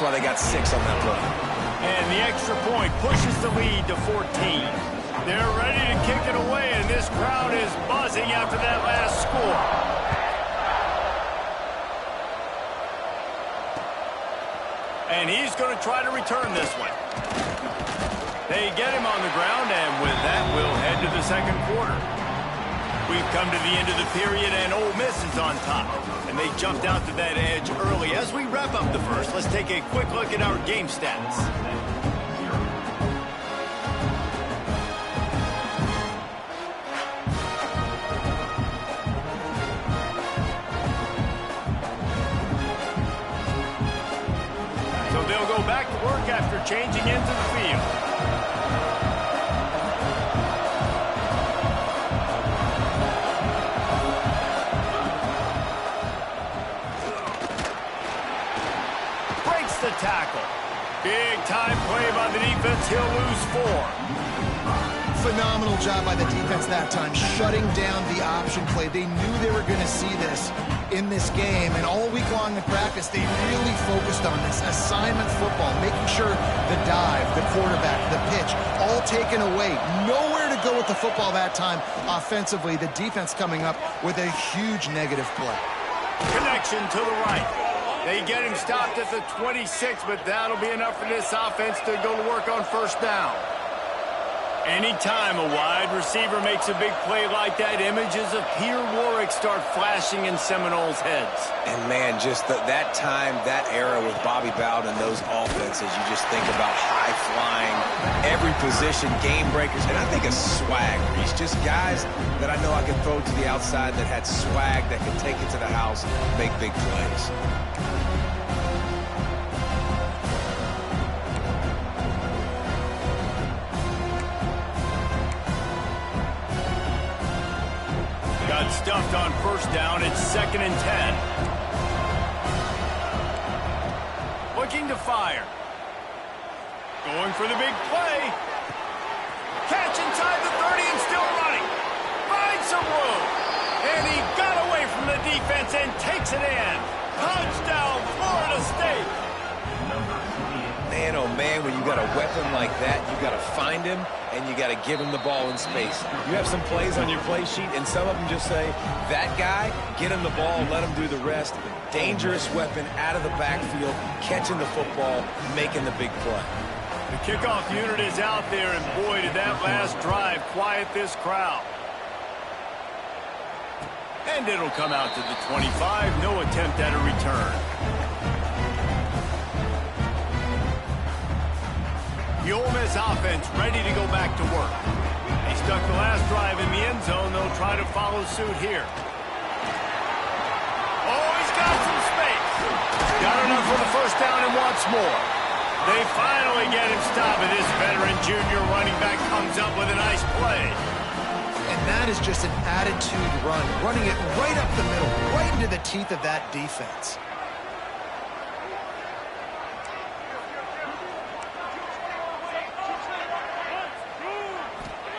That's why they got 6 on that play. And the extra point pushes the lead to 14. They're ready to kick it away, and this crowd is buzzing after that last score. And he's going to try to return this one. They get him on the ground, and with that, we'll head to the second quarter. We've come to the end of the period, and Ole Miss is on top. And they jumped out to that edge early. As we wrap up the first, let's take a quick look at our game stats. So they'll go back to work after changing into the field. The tackle. Big time play by the defense. He'll lose 4. Phenomenal job by the defense that time, shutting down the option play. They knew they were going to see this in this game, and all week long in practice, they really focused on this assignment football, making sure the dive, the quarterback, the pitch, all taken away. Nowhere to go with the football that time offensively. The defense coming up with a huge negative play. Connection to the right. They get him stopped at the 26, but that'll be enough for this offense to go to work on first down. Anytime a wide receiver makes a big play like that, images of Peter Warwick start flashing in Seminoles' heads. And, man, just that time, that era with Bobby Bowden and those offenses, you just think about high-flying, every position, game breakers, and I think of swag. He's just guys that I know I can throw to the outside that had swag, that could take it to the house, make big plays. Stuffed on first down. It's 2nd and 10. Looking to fire. Going for the big play. Catch inside the 30 and still running. Finds some room. And he got away from the defense and takes it in. Touchdown, Florida State. Man, oh man, when you got a weapon like that, you got to find him and you got to give him the ball in space. You have some plays on your play sheet, and some of them just say, that guy, get him the ball, let him do the rest. Dangerous weapon out of the backfield, catching the football, making the big play. The kickoff unit is out there, and boy, did that last drive quiet this crowd. And it'll come out to the 25. No attempt at a return. The Ole Miss offense ready to go back to work. They stuck the last drive in the end zone. They'll try to follow suit here. Oh, he's got some space. Got enough for the first down and wants more. They finally get him stopped, and this veteran junior running back comes up with a nice play. And that is just an attitude run, running it right up the middle, right into the teeth of that defense.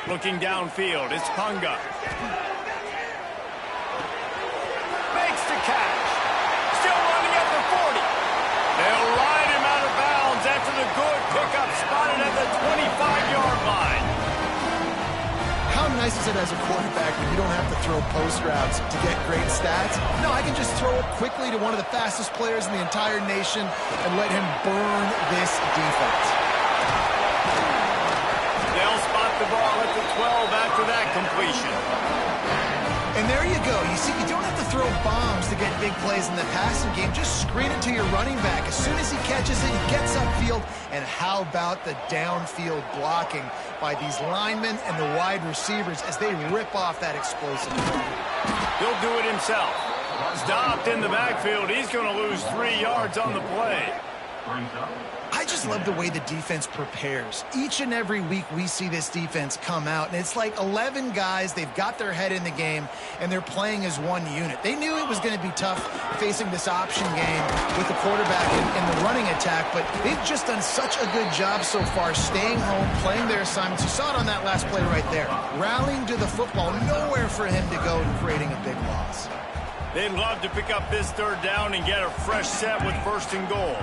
Looking downfield, it's Punga. Makes the catch. Still running at the 40. They'll ride him out of bounds after the good pickup spotted at the 25-yard line. How nice is it as a quarterback when you don't have to throw post routes to get great stats? No, I can just throw it quickly to one of the fastest players in the entire nation and let him burn this defense. The ball at the 12 after that completion. And there you go. You see, you don't have to throw bombs to get big plays in the passing game. Just screen it to your running back. As soon as he catches it, he gets upfield. And how about the downfield blocking by these linemen and the wide receivers as they rip off that explosive play? He'll do it himself. Stopped in the backfield. He's going to lose 3 yards on the play. I just love the way the defense prepares. Each and every week we see this defense come out, and it's like 11 guys. They've got their head in the game, and they're playing as one unit. They knew it was going to be tough facing this option game with the quarterback and the running attack, but they've just done such a good job so far staying home, playing their assignments. You saw it on that last play right there. Rallying to the football, nowhere for him to go and creating a big loss. They'd love to pick up this third down and get a fresh set with 1st and goal.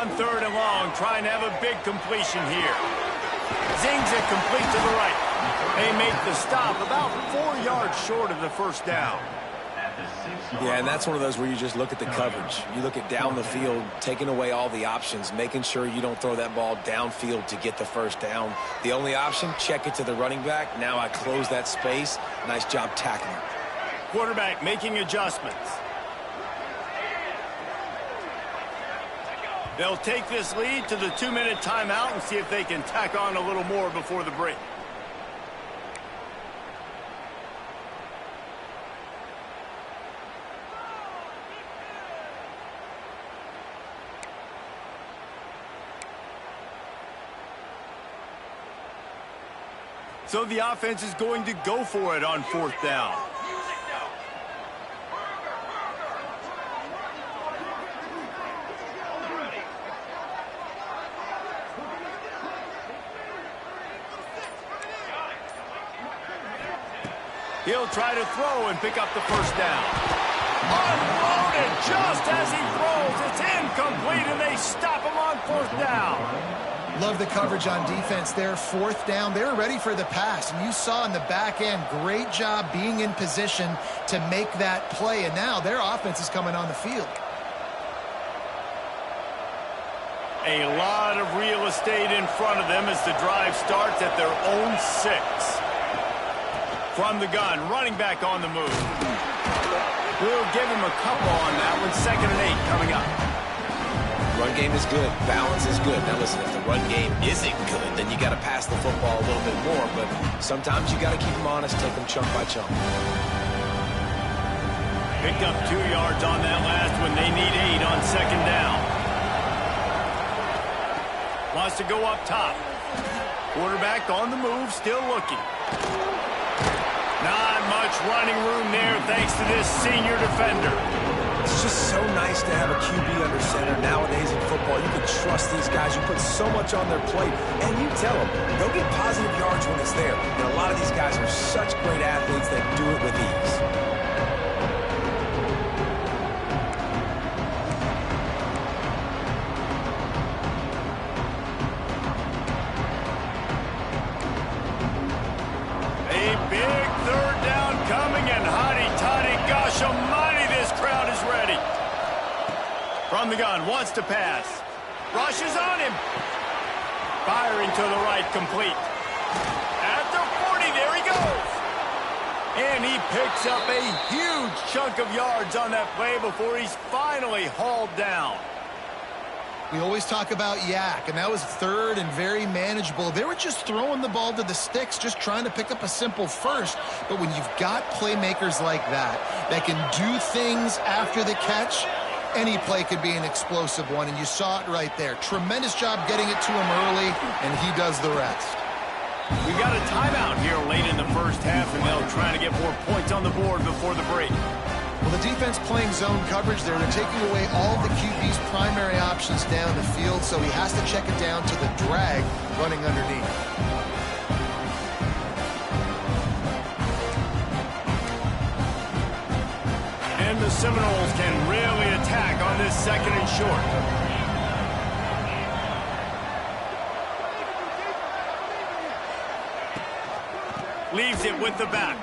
on 3rd and long, trying to have a big completion here. Zings it complete to the right. They make the stop about 4 yards short of the first down. Yeah, and that's one of those where you just look at the coverage. You look at down the field, taking away all the options, making sure you don't throw that ball downfield to get the first down. The only option, check it to the running back. Now I close that space. Nice job tackling. Quarterback making adjustments. They'll take this lead to the 2-minute timeout and see if they can tack on a little more before the break. So the offense is going to go for it on 4th down. He'll try to throw and pick up the first down. Unloaded just as he throws. It's incomplete, and they stop him on 4th down. Love the coverage on defense there. 4th down. They were ready for the pass, and you saw in the back end, great job being in position to make that play, and now their offense is coming on the field. A lot of real estate in front of them as the drive starts at their own 6. From the gun, running back on the move. We'll give him a couple on that one. 2nd and 8 coming up. Run game is good. Balance is good. Now listen, if the run game isn't good, then you got to pass the football a little bit more. But sometimes you got to keep them honest, take them chunk by chunk. Picked up 2 yards on that last one. They need 8 on 2nd down. Wants to go up top. Quarterback on the move, still looking. Not much running room there thanks to this senior defender. It's just so nice to have a QB under center nowadays in football. You can trust these guys. You put so much on their plate, and you tell them, go get positive yards when it's there. And a lot of these guys are such great athletes that do it with ease. A big 3rd down coming, and hotty-toddy, gosh almighty, this crowd is ready. From the gun, wants to pass. Rushes on him. Firing to the right, complete. At the 40, there he goes. And he picks up a huge chunk of yards on that play before he's finally hauled down. We always talk about yak, and that was 3rd and very manageable. They were just throwing the ball to the sticks, just trying to pick up a simple first. But when you've got playmakers like that can do things after the catch, any play could be an explosive one, and you saw it right there. Tremendous job getting it to him early, and he does the rest. We've got a timeout here late in the first half, and they'll try to get more points on the board before the break. Well, the defense playing zone coverage there. They're taking away all the QB's primary options down the field, so he has to check it down to the drag running underneath. And the Seminoles can really attack on this 2nd and short. Leaves it with the back.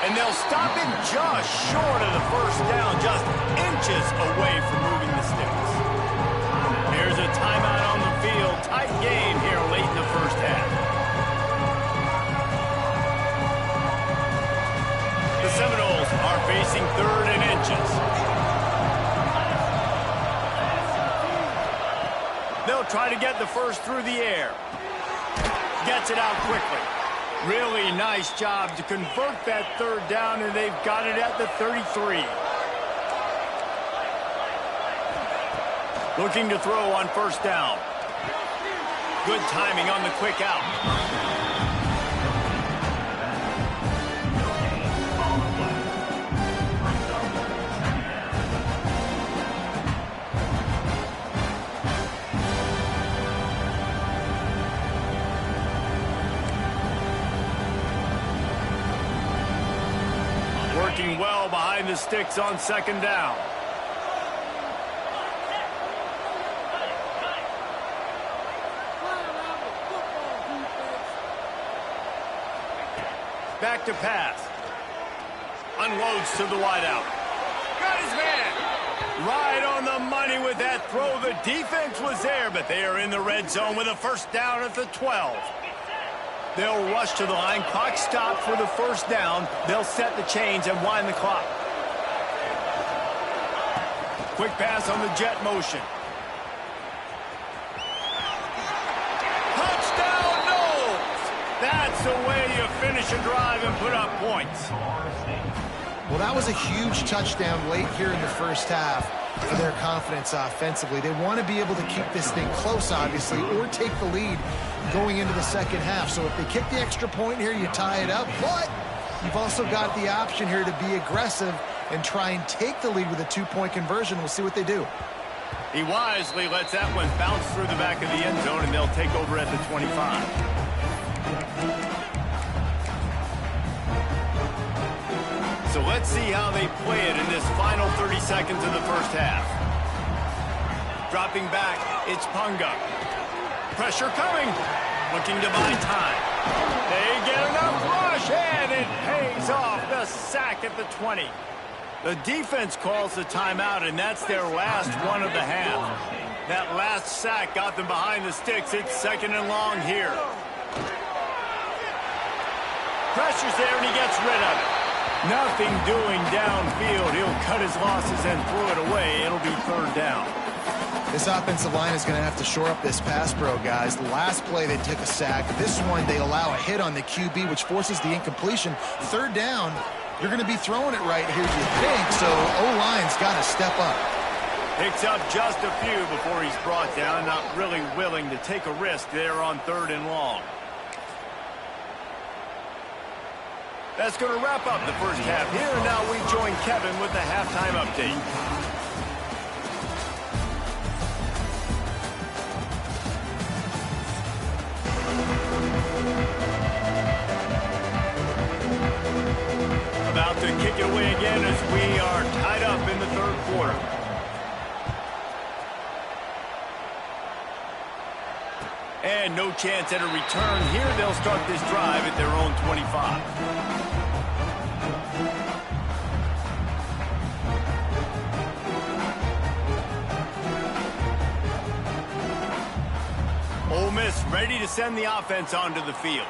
And they'll stop him just short of the first down, just inches away from moving the sticks. There's a timeout on the field. Tight game here late in the first half. The Seminoles are facing 3rd and inches. They'll try to get the first through the air. Gets it out quickly. Really nice job to convert that 3rd down, and they've got it at the 33. Looking to throw on 1st down. Good timing on the quick out. Working well behind the sticks on 2nd down. Back to pass. Unloads to the wideout. Got his man. Right on the money with that throw. The defense was there, but they are in the red zone with a first down at the 12. They'll rush to the line. Clock stopped for the first down. They'll set the chains and wind the clock. Quick pass on the jet motion. Touchdown, no! That's the way you finish a drive and put up points. Well, that was a huge touchdown late here in the first half for their confidence offensively. They want to be able to keep this thing close, obviously, or take the lead going into the second half. So if they kick the extra point here, you tie it up. But you've also got the option here to be aggressive and try and take the lead with a two-point conversion. We'll see what they do. He wisely lets that one bounce through the back of the end zone, and they'll take over at the 25. So let's see how they play it in this final 30 seconds of the first half. Dropping back, it's Punga. Pressure coming. Looking to buy time. They get enough rush, and it pays off. The sack at the 20. The defense calls the timeout, and that's their last one of the half. That last sack got them behind the sticks. It's second and long here. Pressure's there, and he gets rid of it. Nothing doing downfield. He'll cut his losses and throw it away. It'll be third down. This offensive line is going to have to shore up this pass pro, guys. The last play, they took a sack. This one, they allow a hit on the QB, which forces the incompletion. Third down, you're going to be throwing it right here, you think. So O-line's got to step up. Picks up just a few before he's brought down. Not really willing to take a risk there on third and long. That's going to wrap up the first half here. And now we join Kevin with the halftime update. About to kick it away again as we are tied up in the third quarter. And no chance at a return here. They'll start this drive at their own 25. Ole Miss ready to send the offense onto the field.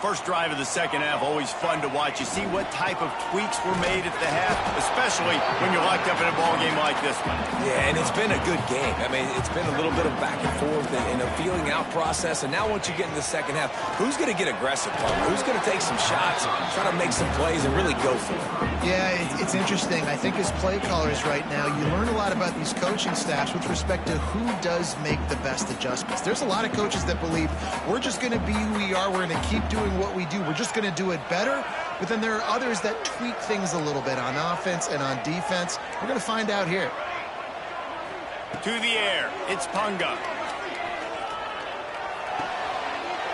First drive of the second half, always fun to watch. You see what type of tweaks were made at the half, especially when you're locked up in a ball game like this one. Yeah, and it's been a good game. I mean, it's been a little bit of back and forth and a feeling out process. And now once you get in the second half, who's going to get aggressive, Palmer? Who's going to take some shots, try to make some plays, and really go for it? Yeah, it's interesting. I think as play callers right now, you learn a lot about these coaching staffs with respect to who does make the best adjustments. There's a lot of coaches that believe we're just going to be who we are. We're going to keep doing what we do. We're just going to do it better. But then there are others that tweak things a little bit on offense and on defense. We're going to find out here. To the air, it's Punga.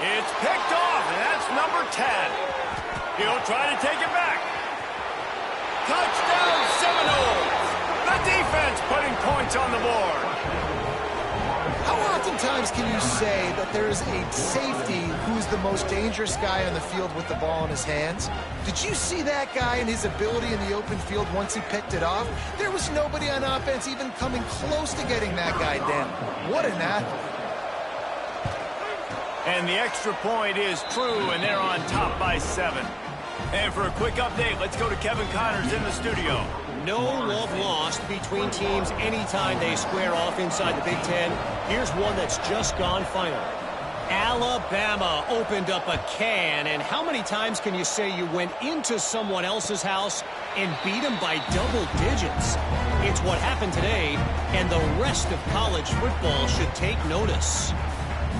It's picked off, and that's number 10. He'll try to take it back. Touchdown, Seminoles. The defense putting points on the board. How oftentimes can you say that there is a safety who's the most dangerous guy on the field with the ball in his hands? Did you see that guy and his ability in the open field once he picked it off? There was nobody on offense even coming close to getting that guy down. What an athlete. And the extra point is true, and they're on top by 7. And for a quick update, let's go to Kevin Connors in the studio. No love lost between teams anytime they square off inside the Big Ten. Here's one that's just gone final. Alabama opened up a can, and how many times can you say you went into someone else's house and beat them by double digits? It's what happened today, and the rest of college football should take notice.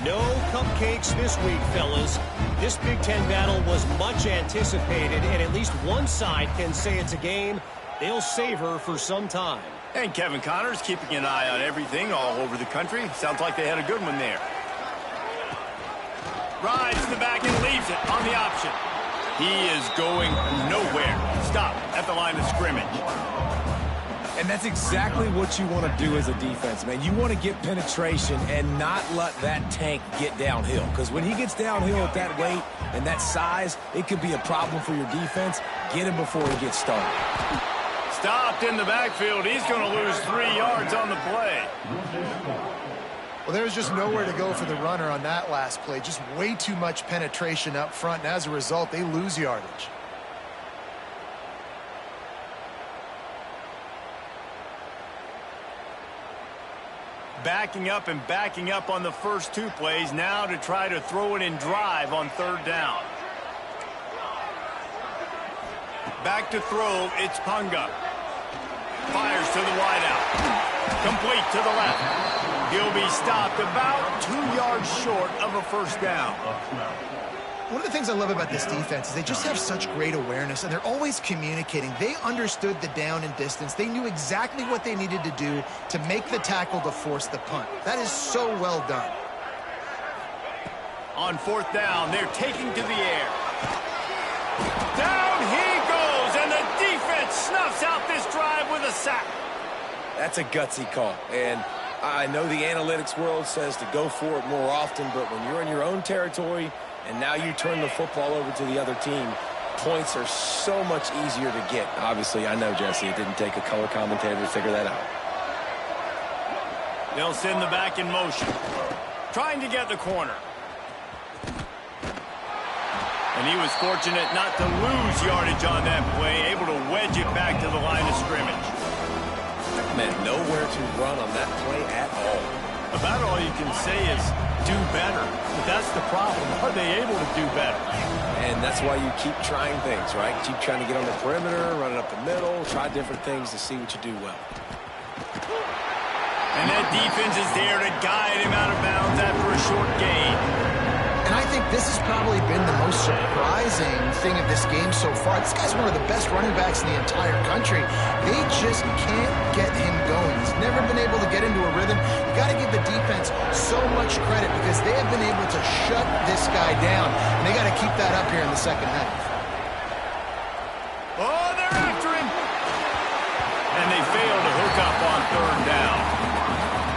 No cupcakes this week, fellas. This Big Ten battle was much anticipated, and at least one side can say it's a game they'll savor for some time. And Kevin Connors keeping an eye on everything all over the country. Sounds like they had a good one there. Rides in the back and leaves it on the option. He is going nowhere. Stop at the line of scrimmage. And that's exactly what you want to do as a defense, man. You want to get penetration and not let that tank get downhill. Because when he gets downhill at that weight and that size, it could be a problem for your defense. Get him before he gets started. Stopped in the backfield. He's going to lose 3 yards on the play. Well, there was just nowhere to go for the runner on that last play. Just way too much penetration up front, and as a result, they lose yardage. Backing up and backing up on the first 2 plays now to try to throw it in drive on 3rd down. Back to throw, it's Punga. Fires to the wideout. Complete to the left. He'll be stopped about 2 yards short of a first down. One of the things I love about this defense is they just have such great awareness, and they're always communicating. They understood the down and distance. They knew exactly what they needed to do to make the tackle to force the punt. That is so well done. On 4th down, they're taking to the air. Down he goes, and the defense snuffs out this drive with a sack. That's a gutsy call, and I know the analytics world says to go for it more often, but when you're in your own territory and now you turn the football over to the other team, points are so much easier to get. Obviously, I know, Jesse, it didn't take a color commentator to figure that out. They'll send the back in motion, trying to get the corner. And he was fortunate not to lose yardage on that play, able to wedge it back to the line of scrimmage. Man, nowhere to run on that play at all. About all you can say is do better. But that's the problem. Are they able to do better? And that's why you keep trying things, right? Keep trying to get on the perimeter, run it up the middle, try different things to see what you do well. And that defense is there to guide him out of bounds after a short gain. And I think this has probably been the most surprising thing of this game so far. This guy's one of the best running backs in the entire country. They just can't get him going. He's never been able to get into a rhythm. You got to give the defense so much credit because they have been able to shut this guy down. And they got to keep that up here in the second half. Oh, they're after him. And they fail to hook up on 3rd down.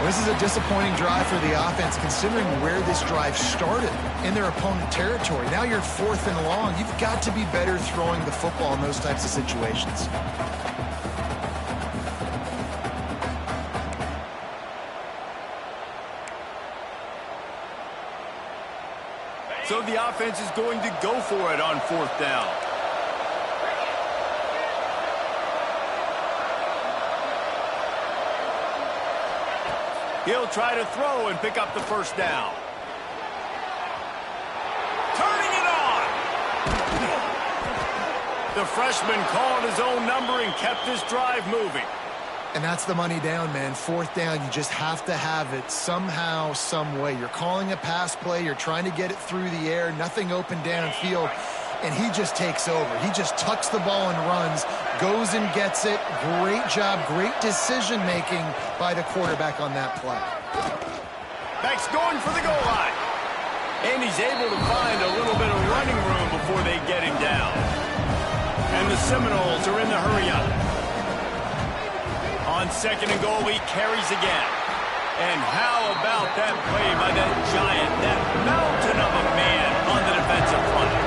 This is a disappointing drive for the offense considering where this drive started in their opponent territory. Now you're 4th and long. You've got to be better throwing the football in those types of situations. So the offense is going to go for it on 4th down. He'll try to throw and pick up the first down. Turning it on. The freshman called his own number and kept this drive moving. And that's the money down, man. 4th down, you just have to have it somehow, some way. You're calling a pass play. You're trying to get it through the air. Nothing open downfield. And he just takes over. He just tucks the ball and runs, goes and gets it. Great job, great decision-making by the quarterback on that play. Back's going for the goal line. And he's able to find a little bit of running room before they get him down. And the Seminoles are in the hurry-up. On 2nd and goal, he carries again. And how about that play by that giant, that mountain of a man on the defensive front?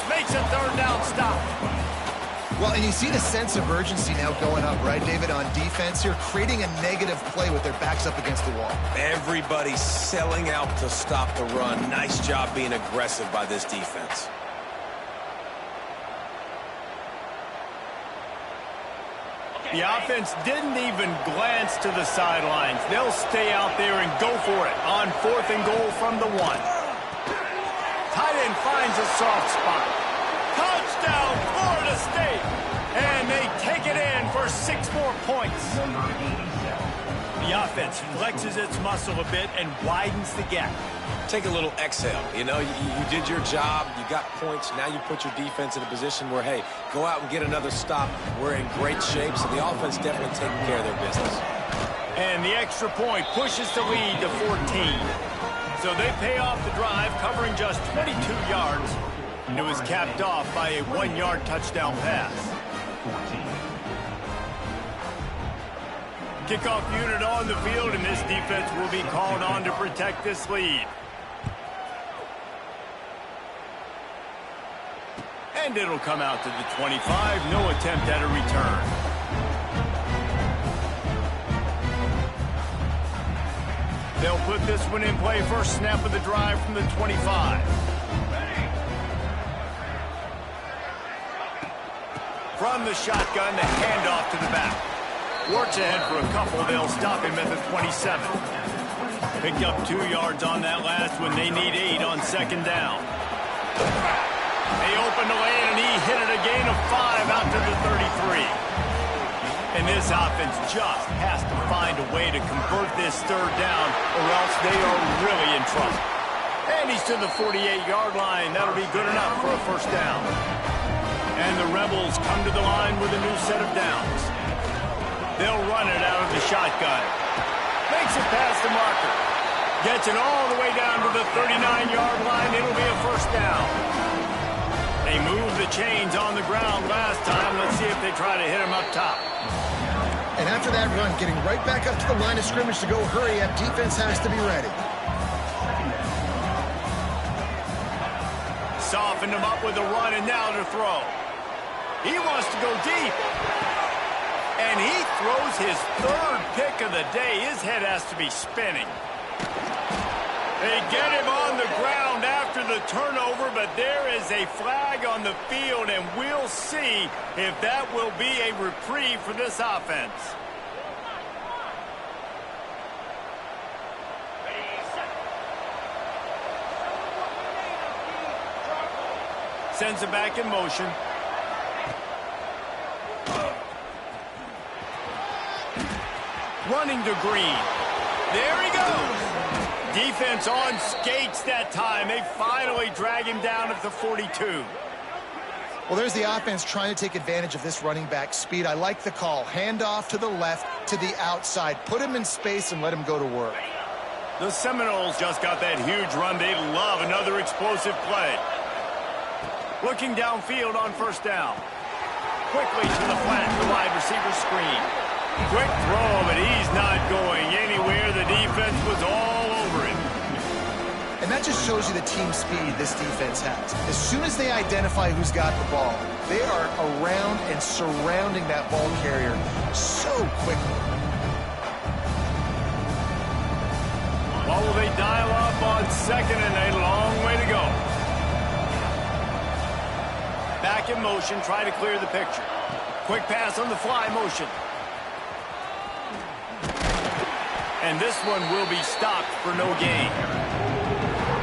Makes a 3rd down stop. Well, and you see the sense of urgency now going up, right, David, on defense here, creating a negative play with their backs up against the wall. Everybody's selling out to stop the run. Nice job being aggressive by this defense. The offense didn't even glance to the sidelines. They'll stay out there and go for it on 4th and goal from the 1. Tight end finds a soft spot. Touchdown, Florida State. And they take it in for 6 more points. The offense flexes its muscle a bit and widens the gap. Take a little exhale. You know, you did your job. You got points. Now you put your defense in a position where, hey, go out and get another stop. We're in great shape. So the offense definitely taking care of their business. And the extra point pushes the lead to 14. So they pay off the drive, covering just 22 yards. And it was capped off by a 1-yard touchdown pass. Kickoff unit on the field, and this defense will be called on to protect this lead. And it'll come out to the 25. No attempt at a return. They'll put this one in play. First snap of the drive from the 25. From the shotgun, the handoff to the back. Works ahead for a couple. They'll stop him at the 27. Picked up 2 yards on that last one. They need 8 on second down. They opened the lane, and he hit it a gain of 5 out to the 33. And this offense just has to find a way to convert this third down, or else they are really in trouble. And he's to the 48-yard line. That'll be good enough for a first down. And the Rebels come to the line with a new set of downs. They'll run it out of the shotgun. Makes it past the marker. Gets it all the way down to the 39-yard line. It'll be a first down. They moved the chains on the ground last time. Let's see if they try to hit him up top. And after that run, getting right back up to the line of scrimmage to go hurry up, defense has to be ready. Softened him up with a run, and now to throw. He wants to go deep. And he throws his third pick of the day. His head has to be spinning. They get him on the ground after the turnover, but there is a flag on the field, and we'll see if that will be a reprieve for this offense. Sends it back in motion. Running to Green. There he goes. Defense on skates that time. They finally drag him down at the 42. Well, there's the offense trying to take advantage of this running back speed. I like the call. Handoff to the left, to the outside. Put him in space and let him go to work. The Seminoles just got that huge run. They love another explosive play. Looking downfield on first down. Quickly to the flat, the wide receiver screen. Quick throw, but he's not going anywhere. The defense was all over him. And that just shows you the team speed this defense has. As soon as they identify who's got the ball, they are around and surrounding that ball carrier so quickly. What will they dial up on second, and a long way to go. Back in motion, try to clear the picture. Quick pass on the fly motion. And this one will be stopped for no gain.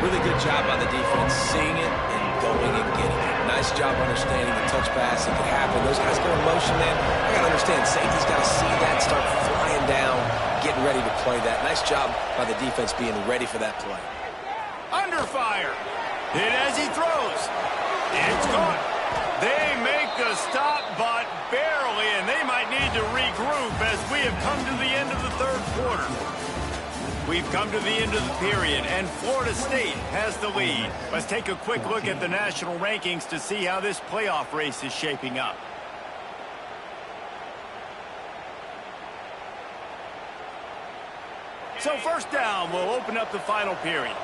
Really good job by the defense, seeing it and going and getting it. Nice job understanding the touch pass. It could happen. Those guys go in motion, man. I got to understand, safety's got to see that, start flying down, getting ready to play that. Nice job by the defense being ready for that play. Under fire. Hit as he throws. It's gone. They make the stop, but barely, and they might need to regroup as we have come to the end of the third quarter. We've come to the end of the period, and Florida State has the lead. Let's take a quick look at the national rankings to see how this playoff race is shaping up. So first down, we'll open up the final period.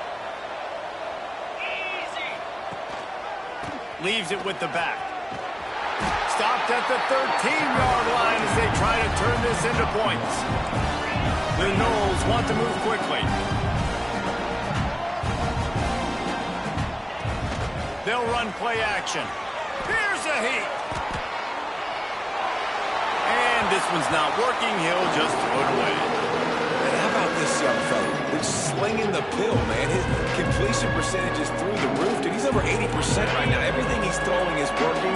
Leaves it with the back. Stopped at the 13-yard line as they try to turn this into points. The Noles want to move quickly. They'll run play action. Here's a heat. And this one's not working. He'll just throw it away. And how about this young fella? He's slinging the pill, man. His completion percentage is through the roof. Dude, he's over 80% right now. Everything he's throwing is working.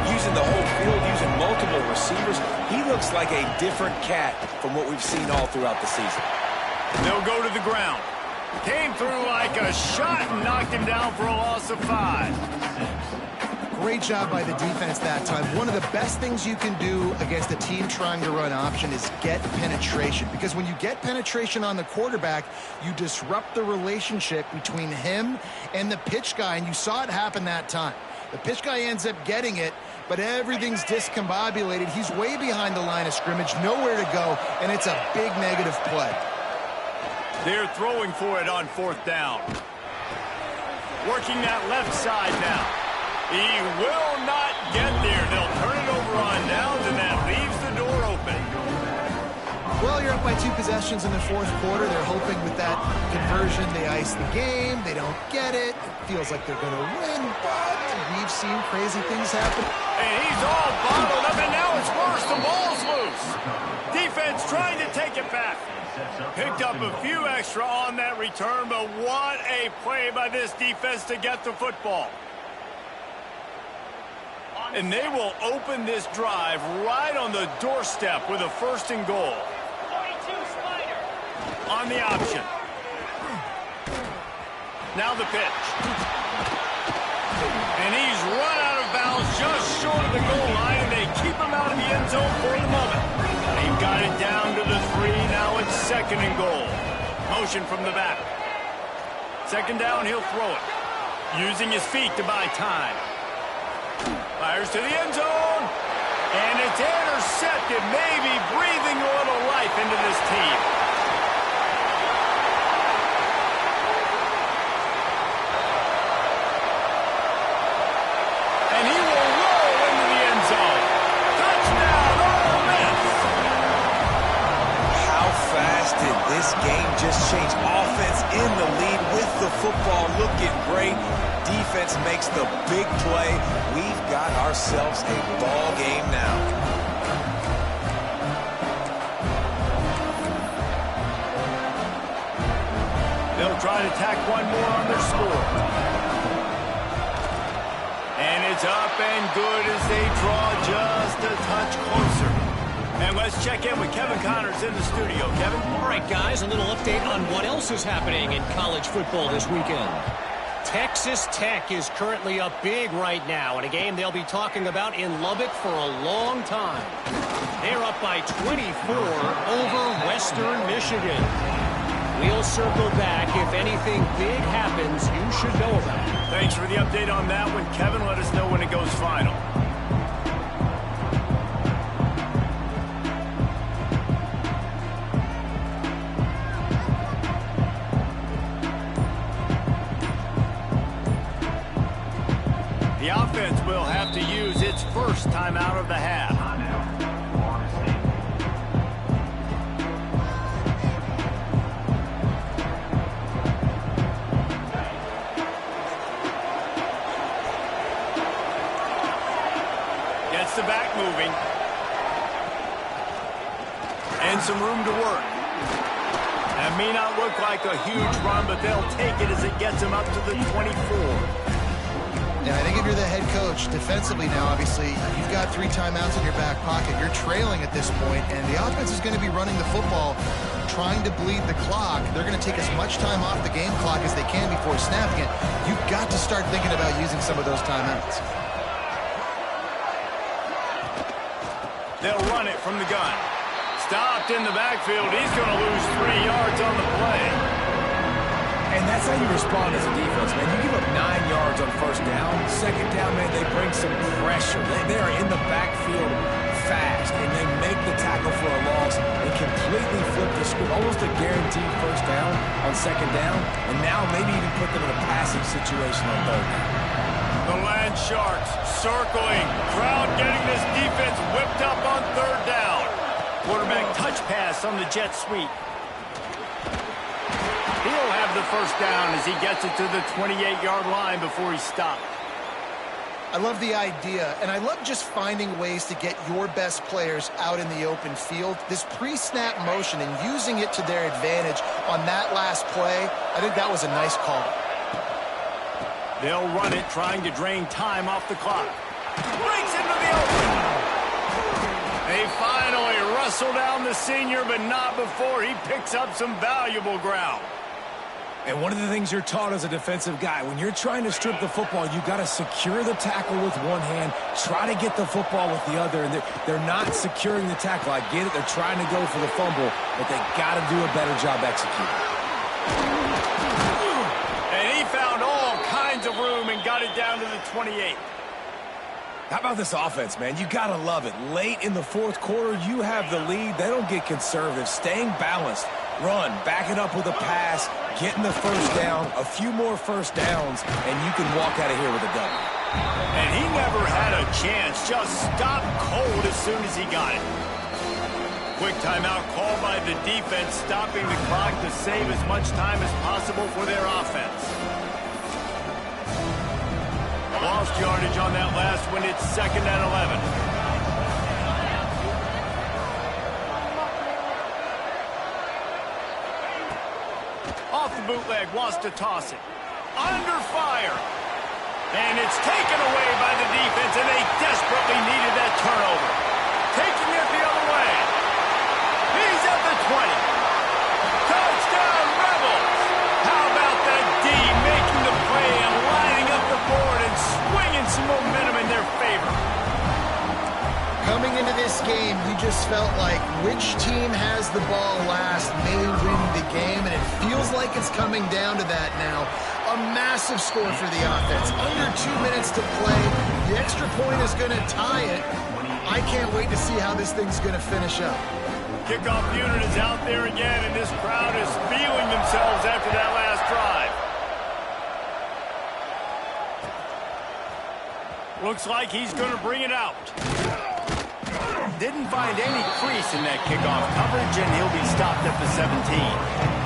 Using the whole field, using multiple receivers. He looks like a different cat from what we've seen all throughout the season. They'll go to the ground. Came through like a shot and knocked him down for a loss of 5. Great job by the defense that time. One of the best things you can do against a team trying to run option is get penetration. Because when you get penetration on the quarterback, you disrupt the relationship between him and the pitch guy. And you saw it happen that time. The pitch guy ends up getting it, but everything's discombobulated. He's way behind the line of scrimmage, nowhere to go, and it's a big negative play. They're throwing for it on 4th down. Working that left side now. He will not get there. They'll turn it over on downs, and that leaves the door open. Well, you're up by 2 possessions in the 4th quarter. They're hoping with that conversion they ice the game. They don't get it. It feels like they're going to win, but we've seen crazy things happen. And he's all bottled up, and now it's worse. The ball's loose. Defense trying to take it back. Picked up a few extra on that return, but what a play by this defense to get the football. And they will open this drive right on the doorstep with a 1st and goal. On the option. Now the pitch. And he's run out of bounds just short of the goal line, and they keep him out of the end zone for the moment. They've got it down to the 3. Now it's 2nd and goal. Motion from the back. 2nd down, he'll throw it. Using his feet to buy time. Fires to the end zone. And it's intercepted, maybe breathing a little life into this team. And he will roll into the end zone. Touchdown, Ole Miss! How fast did this game just change? Offense in the lead with the football looking great. Defense makes the big play. We've got ourselves a ball game now. They'll try to tack one more on their score. And it's up and good as they draw just a touch closer. And let's check in with Kevin Connors in the studio. Kevin? All right, guys, a little update on what else is happening in college football this weekend. Texas Tech is currently up big right now in a game they'll be talking about in Lubbock for a long time. They're up by 24 over Western Michigan. We'll circle back. If anything big happens, you should know about it. Thanks for the update on that one, Kevin. Let us know when it goes final. The offense will have to use its first time out of the half. Gets the back moving. And some room to work. That may not look like a huge run, but they'll take it as it gets them up to the 24. Yeah, I think if you're the head coach, defensively now, obviously, you've got 3 timeouts in your back pocket. You're trailing at this point, and the offense is going to be running the football, trying to bleed the clock. They're going to take as much time off the game clock as they can before snapping it. You've got to start thinking about using some of those timeouts. They'll run it from the gun. Stopped in the backfield. He's going to lose 3 yards on the play. And that's how you respond as a defense, man. You give up 9 yards on 1st down. 2nd down, man, they bring some pressure. They are in the backfield fast, and they make the tackle for a loss and completely flip the script. Almost a guaranteed 1st down on 2nd down, and now maybe even put them in a passing situation on 3rd down. The Land Sharks circling. Crowd getting this defense whipped up on 3rd down. Quarterback touch pass on the jet sweep. He'll have the 1st down as he gets it to the 28-yard line before he stopped. I love the idea, and I love just finding ways to get your best players out in the open field. This pre-snap motion and using it to their advantage on that last play, I think that was a nice call. They'll run it, trying to drain time off the clock. Breaks into the open. They finally wrestle down the senior, but not before he picks up some valuable ground. And one of the things you're taught as a defensive guy, when you're trying to strip the football, you got to secure the tackle with one hand, try to get the football with the other, and they're not securing the tackle. I get it. They're trying to go for the fumble, but they got to do a better job executing. And he found all kinds of room and got it down to the 28. How about this offense, man? You got to love it. Late in the fourth quarter, you have the lead. They don't get conservative. Staying balanced. Run, back it up with a pass, getting the first down, a few more first downs, and you can walk out of here with a W. And he never had a chance, just stopped cold as soon as he got it. Quick timeout called by the defense, stopping the clock to save as much time as possible for their offense. Lost yardage on that last one. It's 2nd and 11. Off the bootleg, wants to toss it. Under fire. And it's taken away by the defense, and they desperately needed that turnover. Taking it the other way. He's at the 20. Touchdown, Rebels. How about that D making the play and lining up the board and swinging some momentum in their favor. Coming into this game, you just felt like which team has the ball last may win the game, and it feels like it's coming down to that now. A massive score for the offense. Under 2 minutes to play. The extra point is going to tie it. I can't wait to see how this thing's going to finish up. Kickoff unit is out there again, and this crowd is feeling themselves after that last drive. Looks like he's going to bring it out. Didn't find any crease in that kickoff coverage, and he'll be stopped at the 17.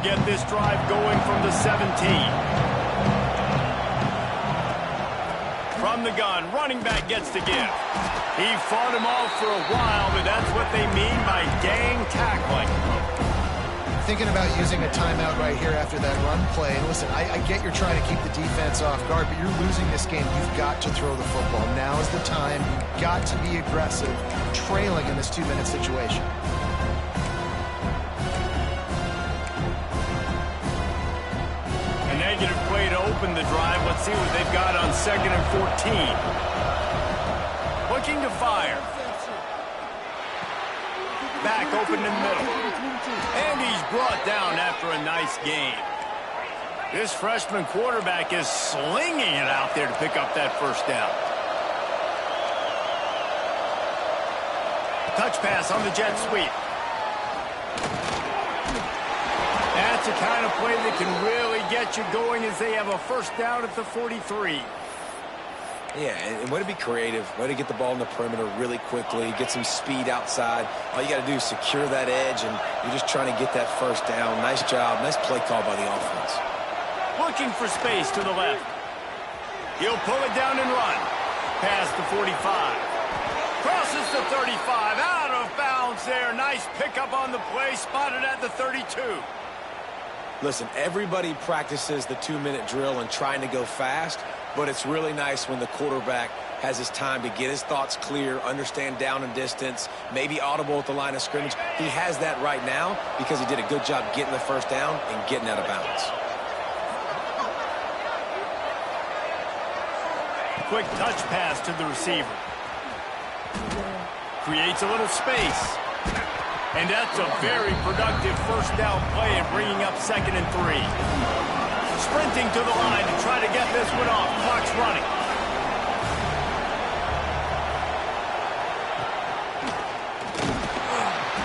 Get this drive going from the 17. From the gun, running back gets the give. He fought him off for a while, but that's what they mean by gang tackling. Thinking about using a timeout right here after that run play. And listen, I get you're trying to keep the defense off guard, but you're losing this game. You've got to throw the football. Now is the time. You've got to be aggressive, trailing in this 2-minute situation. Negative play to open the drive. Let's see what they've got on 2nd and 14. Looking to fire. Back open in the middle. And he's brought down after a nice gain. This freshman quarterback is slinging it out there to pick up that first down. Touch pass on the jet sweep. That's the kind of play that can really get you going as they have a first down at the 43. Yeah, and way to be creative, way to get the ball in the perimeter really quickly, get some speed outside. All you got to do is secure that edge, and you're just trying to get that first down. Nice job, nice play call by the offense. Looking for space to the left. He'll pull it down and run. Past the 45. Crosses the 35, out of bounds there. Nice pickup on the play, spotted at the 32. Listen, everybody practices the 2-minute drill and trying to go fast, but it's really nice when the quarterback has his time to get his thoughts clear, understand down and distance, maybe audible at the line of scrimmage. He has that right now because he did a good job getting the first down and getting out of bounds. Quick touch pass to the receiver. Creates a little space. And that's a very productive first down play and bringing up 2nd and 3. Sprinting to the line to try to get this one off. Clock's running.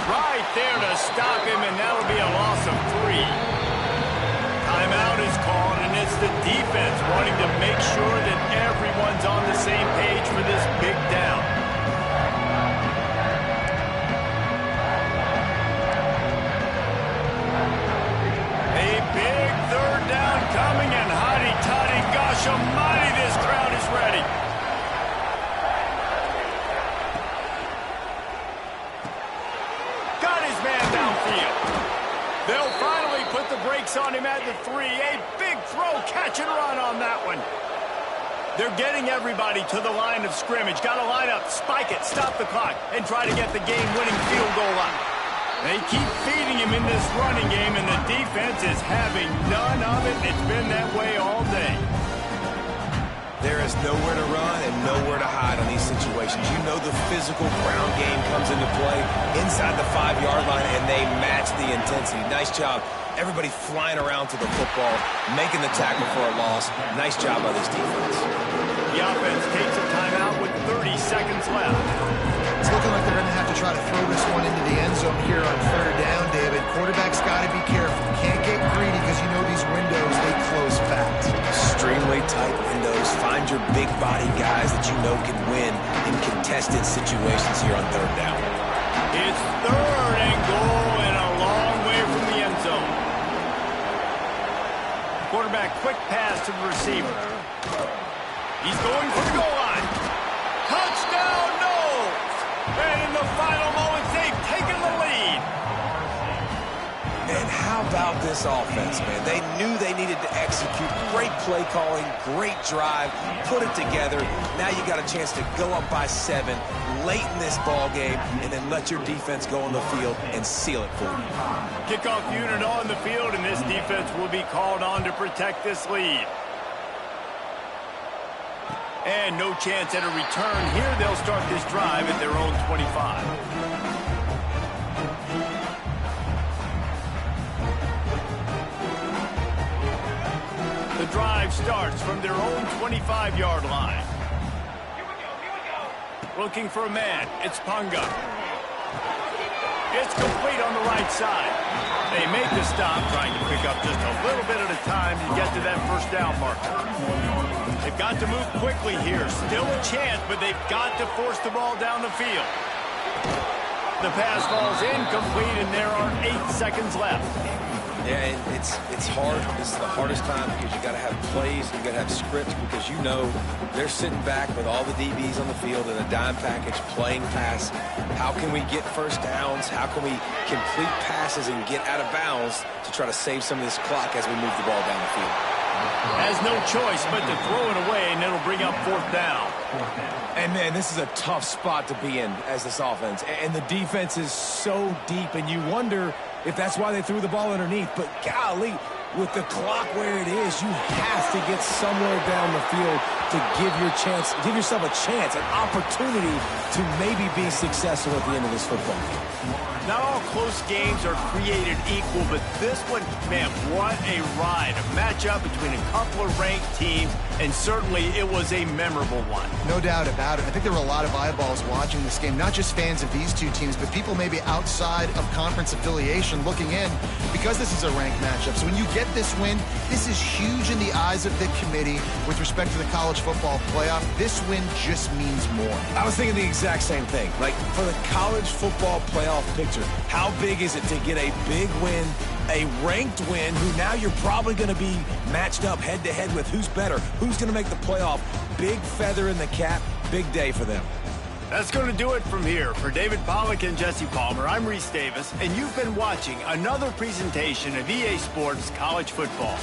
Right there to stop him, and that'll be a loss of 3. Timeout is called, and it's the defense wanting to make sure that everyone's on the same page for this big down. Coming in hotty-toddy, gosh almighty, this crowd is ready. They'll finally put the brakes on him at the 3. A big throw, catch and run on that one. They're getting everybody to the line of scrimmage. Got to line up, spike it, stop the clock, and try to get the game-winning field goal line. They keep feeding him in this running game, and the defense is having none of it. It's been that way all day. There is nowhere to run and nowhere to hide on these situations. You know the physical ground game comes into play inside the 5-yard line, and they match the intensity. Nice job. Everybody flying around to the football, making the tackle for a loss. Nice job by this defense. The offense takes a timeout with 30 seconds left. It's looking like they're going to have to try to throw this one into the end zone here on 3rd down, David. Quarterback's got to be careful. Can't get greedy because you know these windows, they close fast. Extremely tight windows. Find your big body guys that you know can win in contested situations here on 3rd down. It's 3rd and goal and a long way from the end zone. Quarterback quick pass to the receiver. He's going for the goal line. Touchdown, no! And in the final moments, they've taken the lead. And how about this offense, man? They knew they needed to execute. Great play calling, great drive, put it together. Now you got a chance to go up by 7 late in this ball game and then let your defense go on the field and seal it for you. Kickoff unit on the field, and this defense will be called on to protect this lead. And no chance at a return here. They'll start this drive at their own 25. The drive starts from their own 25-yard line. Looking for a man. It's Punga. It's complete on the right side. They make the stop, trying to pick up just a little bit at a time to get to that 1st down marker. They've got to move quickly here. Still a chance, but they've got to force the ball down the field. The pass falls incomplete, and there are 8 seconds left. Yeah, and it's hard. This is the hardest time because you got to have plays, you got to have scripts because you know they're sitting back with all the DBs on the field in a dime package playing pass. How can we get 1st downs? How can we complete passes and get out of bounds to try to save some of this clock as we move the ball down the field? Has no choice but to throw it away, and it'll bring up 4th down. And, man, this is a tough spot to be in as this offense. And the defense is so deep, and you wonder if that's why they threw the ball underneath. But, golly, with the clock where it is, you have to get somewhere down the field to give yourself a chance, an opportunity to maybe be successful at the end of this football game. Not all close games are created equal, but this one, man, what a ride. A matchup between a couple of ranked teams, and certainly it was a memorable one. No doubt about it. I think there were a lot of eyeballs watching this game, not just fans of these two teams, but people maybe outside of conference affiliation looking in because this is a ranked matchup. So when you get this win, this is huge in the eyes of the committee with respect to the college football playoff. This win just means more. I was thinking the exact same thing. Like, for the college football playoff picture, how big is it to get a big win, a ranked win, who now you're probably going to be matched up head-to-head with who's better, who's going to make the playoff. Big feather in the cap, big day for them. That's going to do it from here. For David Pollack and Jesse Palmer, I'm Reese Davis, and you've been watching another presentation of EA Sports College Football.